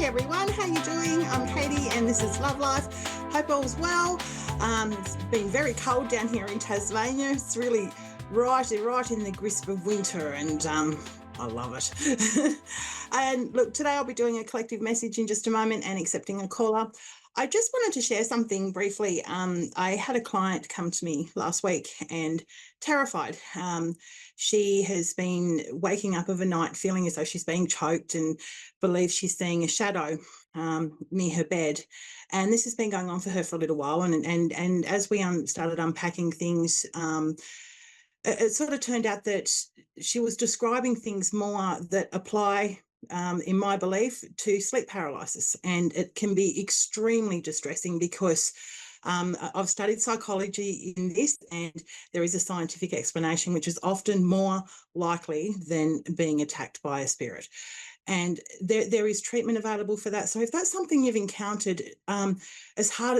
everyone, how you doing? I'm Katie and this is Love Life. Hope all's well. It's been very cold down here in Tasmania. It's really right in the grasp of winter, and I love it. And look, today I'll be doing a collective message in just a moment and accepting a caller. I just wanted to share something briefly. I had a client come to me last week and terrified. She has been waking up overnight feeling as though she's being choked and believes she's seeing a shadow near her bed. And this has been going on for her for a little while. And as we started unpacking things, it sort of turned out that she was describing things more that apply, in my belief, to sleep paralysis. And it can be extremely distressing because I've studied psychology in this, and there is a scientific explanation, which is often more likely than being attacked by a spirit. And there is treatment available for that. So if that's something you've encountered,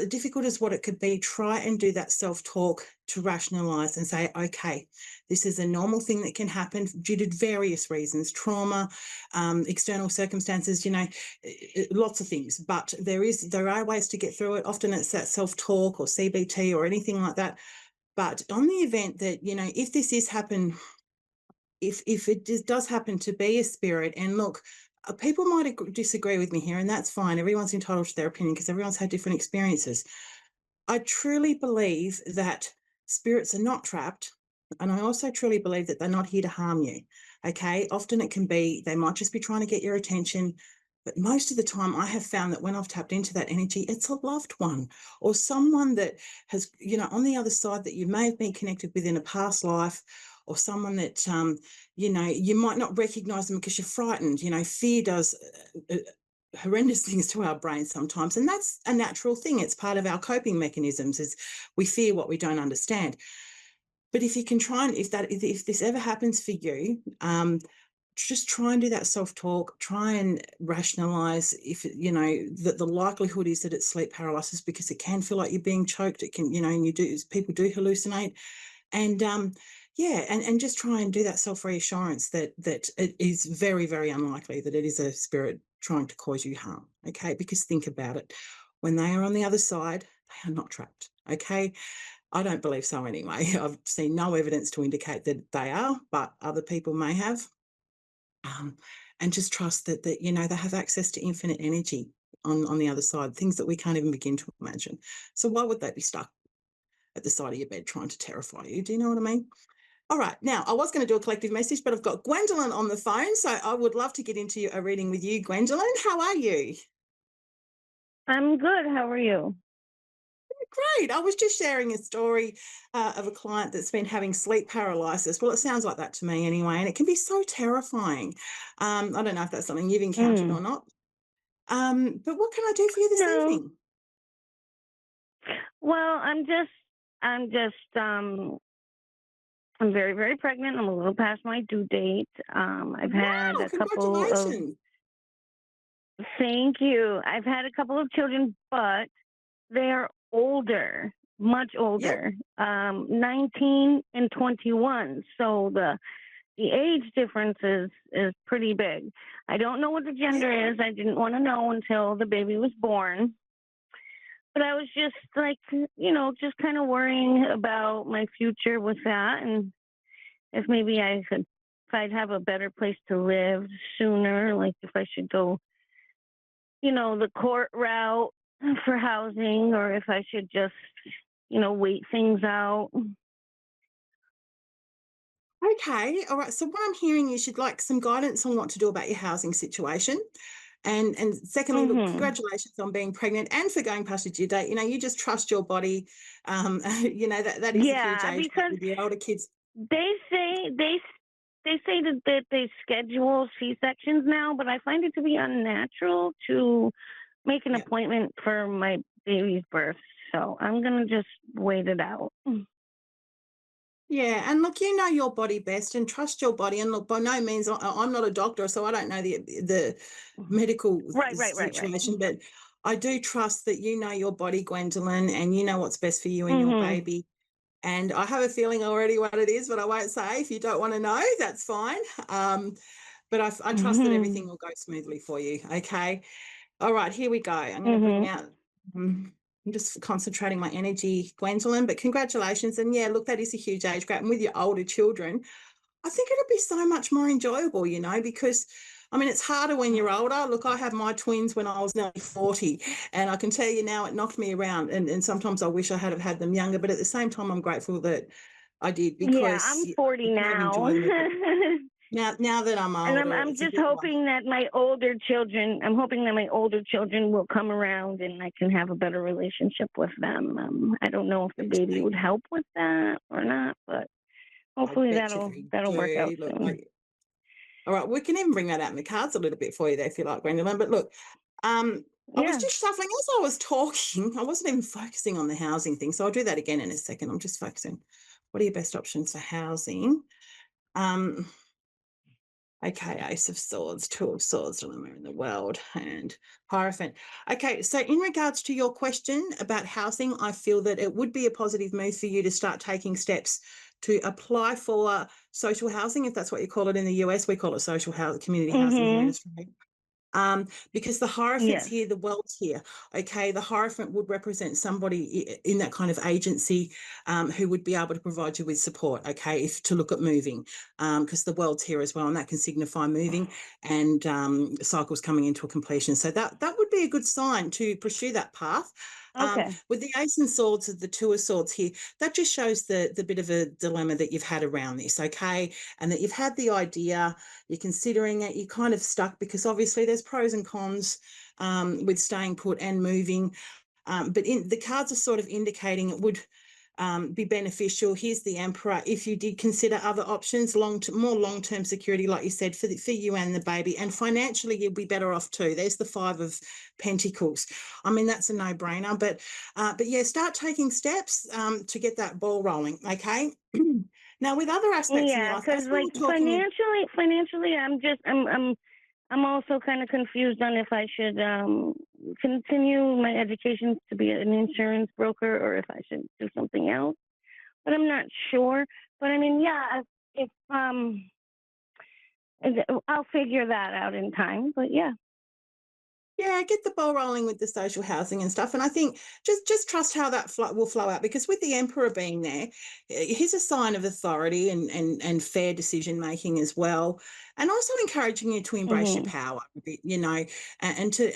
difficult as what it could be, try and do that self-talk to rationalise and say, okay, this is a normal thing that can happen due to various reasons, trauma, external circumstances, lots of things. But there are ways to get through it. Often it's that self-talk or CBT or anything like that. But on the event that, if this is happen, if it does happen to be a spirit, and look, people might disagree with me here, and that's fine. Everyone's entitled to their opinion because everyone's had different experiences. I truly believe that spirits are not trapped, and I also truly believe that they're not here to harm you, okay? Often it can be, they might just be trying to get your attention, but most of the time I have found that when I've tapped into that energy, it's a loved one or someone that has, on the other side that you may have been connected with in a past life, or someone that, you might not recognise them because you're frightened. Fear does horrendous things to our brains sometimes, and that's a natural thing. It's part of our coping mechanisms, is we fear what we don't understand. But if you can try and, if this ever happens for you, just try and do that self-talk, try and rationalise if, that the likelihood is that it's sleep paralysis, because it can feel like you're being choked. It can, and people do hallucinate. And and just try and do that self-reassurance that it is very, very unlikely that it is a spirit trying to cause you harm, okay? Because think about it. When they are on the other side, they are not trapped, okay? I don't believe so anyway. I've seen no evidence to indicate that they are, but other people may have. And just trust that they have access to infinite energy on the other side, things that we can't even begin to imagine. So why would they be stuck at the side of your bed trying to terrify you? Do you know what I mean? All right. Now, I was going to do a collective message, but I've got Gwendolyn on the phone, so I would love to get into a reading with you, Gwendolyn. How are you? I'm good. How are you? Great. I was just sharing a story of a client that's been having sleep paralysis. Well, it sounds like that to me anyway, and it can be so terrifying. I don't know if that's something you've encountered or Mm. not. But what can I do for you this No. evening? Well, I'm very, very pregnant. I'm a little past my due date. I've had Wow, a couple of, congratulations. thank you. I've had a couple of children, but they're older, much Yep. older, 19 and 21. So the age difference is pretty big. I don't know what the Yeah. gender is. I didn't want to know until the baby was born. But I was just like, just kind of worrying about my future with that, and if maybe if I'd have a better place to live sooner, like if I should go, the court route for housing, or if I should just, wait things out. Okay. All right. So what I'm hearing is you'd like some guidance on what to do about your housing situation. And secondly, look, Mhm. congratulations on being pregnant and for going past your due date. You just trust your body. That is a huge Yeah, age gap because with your older kids. they say that they schedule C-sections now, but I find it to be unnatural to make an Yeah. appointment for my baby's birth. So I'm gonna just wait it out. Yeah, and look, you know your body best and trust your body. And look, by no means, I'm not a doctor, so I don't know the medical Right. situation, but I do trust that you know your body, Gwendolyn, and you know what's best for you and your Mhm. baby. And I have a feeling already what it is, but I won't say. If you don't want to know, that's fine. But I trust that Mhm. everything will go smoothly for you. Okay. All right, here we go. I'm going to bring Mhm. out. Um, I'm just concentrating my energy, Gwendolyn. But congratulations, and yeah, look, that is a huge age gap. And with your older children, I think it'll be so much more enjoyable, because I mean, it's harder when you're older. Look, I had my twins when I was nearly 40, and I can tell you now it knocked me around. And sometimes I wish I had have had them younger, but at the same time, I'm grateful that I did Yeah, because I'm I 40 can't now. enjoy them. Now that I'm And I'm older, I'm it's a just bit like, hoping that my older children I'm hoping that my older children will come around and I can have a better relationship with them. I don't know if the baby would help with that or not, but I hopefully bet you that'll they that'll work out do. Look, soon. all right, we can even bring that out in the cards a little bit for you there if you like, Gwendolyn. But look, um, I was Yeah. just shuffling as I was talking. I wasn't even focusing on the housing thing. So I'll do that again in a second. I'm just focusing. What are your best options for housing? Um, okay, Ace of Swords, Two of Swords, Dilemma in the World, and Hierophant. Okay, so in regards to your question about housing, I feel that it would be a positive move for you to start taking steps to apply for social housing, if that's what you call it in the US. We call it social housing, community housing here in Mhm. Australia. Because the Hierophant's Yes. here, the world's here. Okay, the Hierophant would represent somebody in that kind of agency who would be able to provide you with support. Okay, if to look at moving, because the world's here as well, and that can signify moving and cycles coming into a completion. So that would be a good sign to pursue that path. Okay. With the Ace and Swords of the Two of Swords here, that just shows the bit of a dilemma that you've had around this. Okay, and that you've had the idea, you're considering it, you're kind of stuck because obviously there's pros and cons with staying put and moving. But the cards are sort of indicating it would be beneficial. Here's the Emperor. If you did consider other options, more long-term security, like you said, for you and the baby, and financially you'll be better off too. There's the Five of Pentacles. I mean, that's a no-brainer. But yeah, start taking steps to get that ball rolling. Okay. Now, with other aspects in your Yeah, life, cuz as we like were talking. financially I'm also kind of confused on if I should continue my education to be an insurance broker or if I should do something else. But I'm not sure. But I mean, yeah, if I'll figure that out in time. But yeah. Yeah, get the ball rolling with the social housing and stuff. And I think just trust how that will flow out, because with the Emperor being there, he's a sign of authority and fair decision making as well. And also encouraging you to embrace your Mhm. power a bit, and to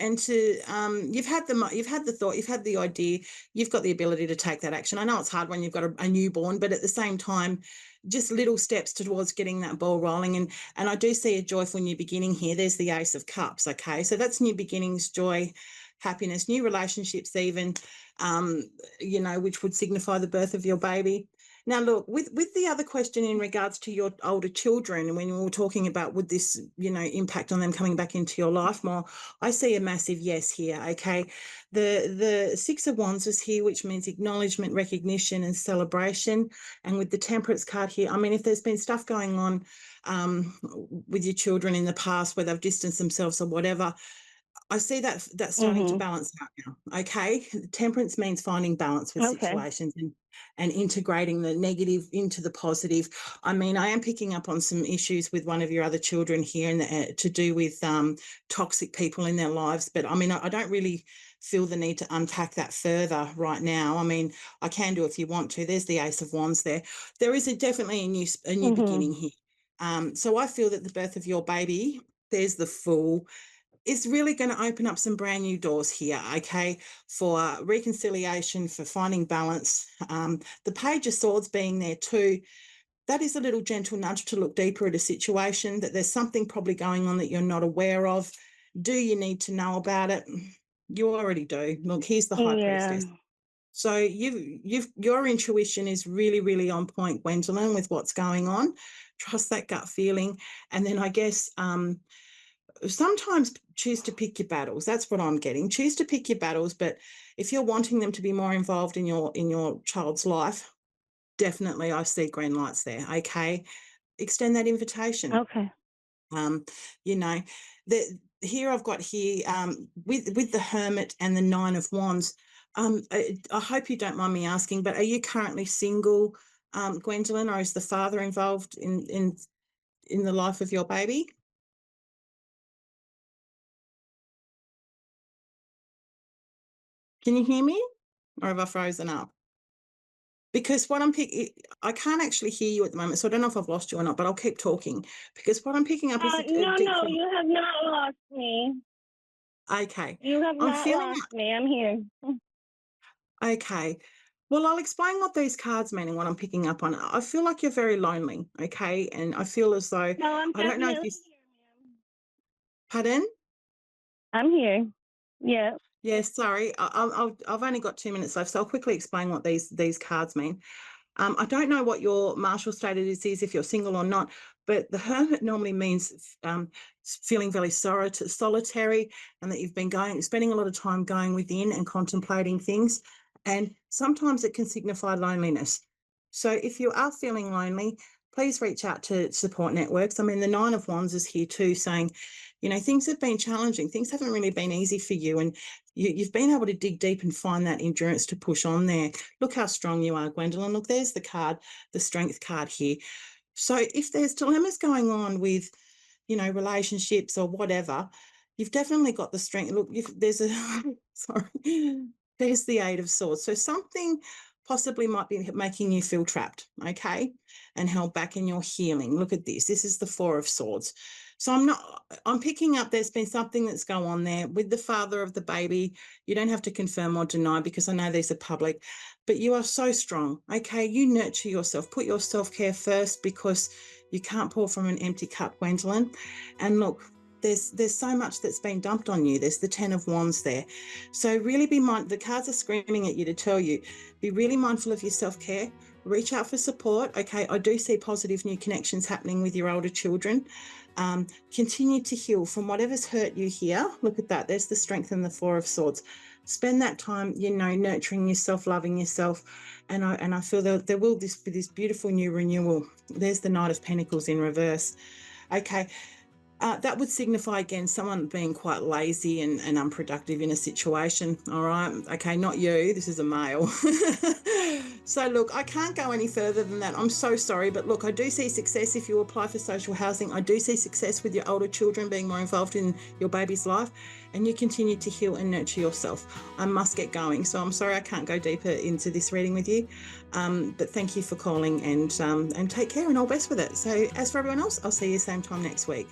you've had the thought, you've had the idea, you've got the ability to take that action. I know it's hard when you've got a newborn, but at the same time, just little steps towards getting that ball rolling. And I do see a joyful new beginning here. There's the Ace of Cups. Okay. So that's new beginnings, joy, happiness, new relationships, even, which would signify the birth of your baby. Now, look, with the other question in regards to your older children, when we were talking about would this, impact on them coming back into your life more, I see a massive yes here. Okay. The Six of Wands is here, which means acknowledgement, recognition, and celebration. And with the Temperance card here, I mean, if there's been stuff going on with your children in the past where they've distanced themselves or whatever, I see that's starting to Mhm. balance out now. Okay. Temperance means finding balance with Okay. situations and integrating the negative into the positive. I mean, I am picking up on some issues with one of your other children here and to do with toxic people in their lives. But I mean, I don't really feel the need to unpack that further right now. I mean, I can do if you want to. There's the Ace of Wands there. There is definitely a new Mhm. beginning here. So I feel that the birth of your baby, there's the Fool, is really going to open up some brand new doors here, okay, for reconciliation, for finding balance. The Page of Swords being there too, that is a little gentle nudge to look deeper at a situation, that there's something probably going on that you're not aware of. Do you need to know about it? You already do. Look, here's the High Yeah. Priestess. So your intuition is really, really on point, Gwendolyn, with what's going on. Trust that gut feeling. And then I guess sometimes choose to pick your battles. That's what I'm getting. Choose to pick your battles, but if you're wanting them to be more involved in your child's life, definitely I see green lights there. Okay. Extend that invitation. Okay. Um, you know, the here I've got here with the Hermit and the Nine of Wands. I hope you don't mind me asking, but are you currently single, Gwendolyn, or is the father involved in the life of your baby? Can you hear me? Or have I frozen up? Because what I'm picking, I can't actually hear you at the moment, so I don't know if I've lost you or not, but I'll keep talking because what I'm picking up is a No, deep no, feeling. you have not lost me. Okay. You have I'm not feeling lost me. I'm here. okay. Well, I'll explain what these cards mean and what I'm picking up on. I feel like you're very lonely, okay? And I feel as though No, I'm I don't know if definitely you here, ma'am. pardon? I'm here. Yeah. Yes, sorry. I've only got 2 minutes left, so I'll quickly explain what these cards mean. I don't know what your marital status is, if you're single or not, but the hermit normally means feeling very solitary, and that you've been spending a lot of time going within and contemplating things. And sometimes it can signify loneliness. So if you are feeling lonely, please reach out to support networks. I mean, the Nine of Wands is here too, saying, things have been challenging. Things haven't really been easy for you. And you've been able to dig deep and find that endurance to push on there. Look how strong you are, Gwendolyn. Look, there's the card, the strength card here. So if there's dilemmas going on with, relationships or whatever, you've definitely got the strength. Look, there's a, sorry, there's the Eight of Swords. So something possibly might be making you feel trapped, okay, and held back in your healing. Look at this. This is the Four of Swords. So I'm picking up there's been something that's going on there with the father of the baby. You don't have to confirm or deny because I know these are public, but you are so strong. Okay. You nurture yourself, put your self-care first because you can't pour from an empty cup, Gwendolyn. And look, there's so much that's been dumped on you. There's the Ten of Wands there. So really be mindful. The cards are screaming at you to tell you, be really mindful of your self-care. Reach out for support. Okay. I do see positive new connections happening with your older children. Continue to heal from whatever's hurt you here. Look at that. There's the strength and the Four of Swords. Spend that time, nurturing yourself, loving yourself. And I feel that there will be this beautiful new renewal. There's the Knight of Pentacles in reverse. Okay. That would signify, again, someone being quite lazy and unproductive in a situation. All right. Okay. Not you. This is a male. So, look, I can't go any further than that. I'm so sorry. But look, I do see success if you apply for social housing. I do see success with your older children being more involved in your baby's life, and you continue to heal and nurture yourself. I must get going. So I'm sorry I can't go deeper into this reading with you. But thank you for calling, and take care and all best with it. So as for everyone else, I'll see you same time next week.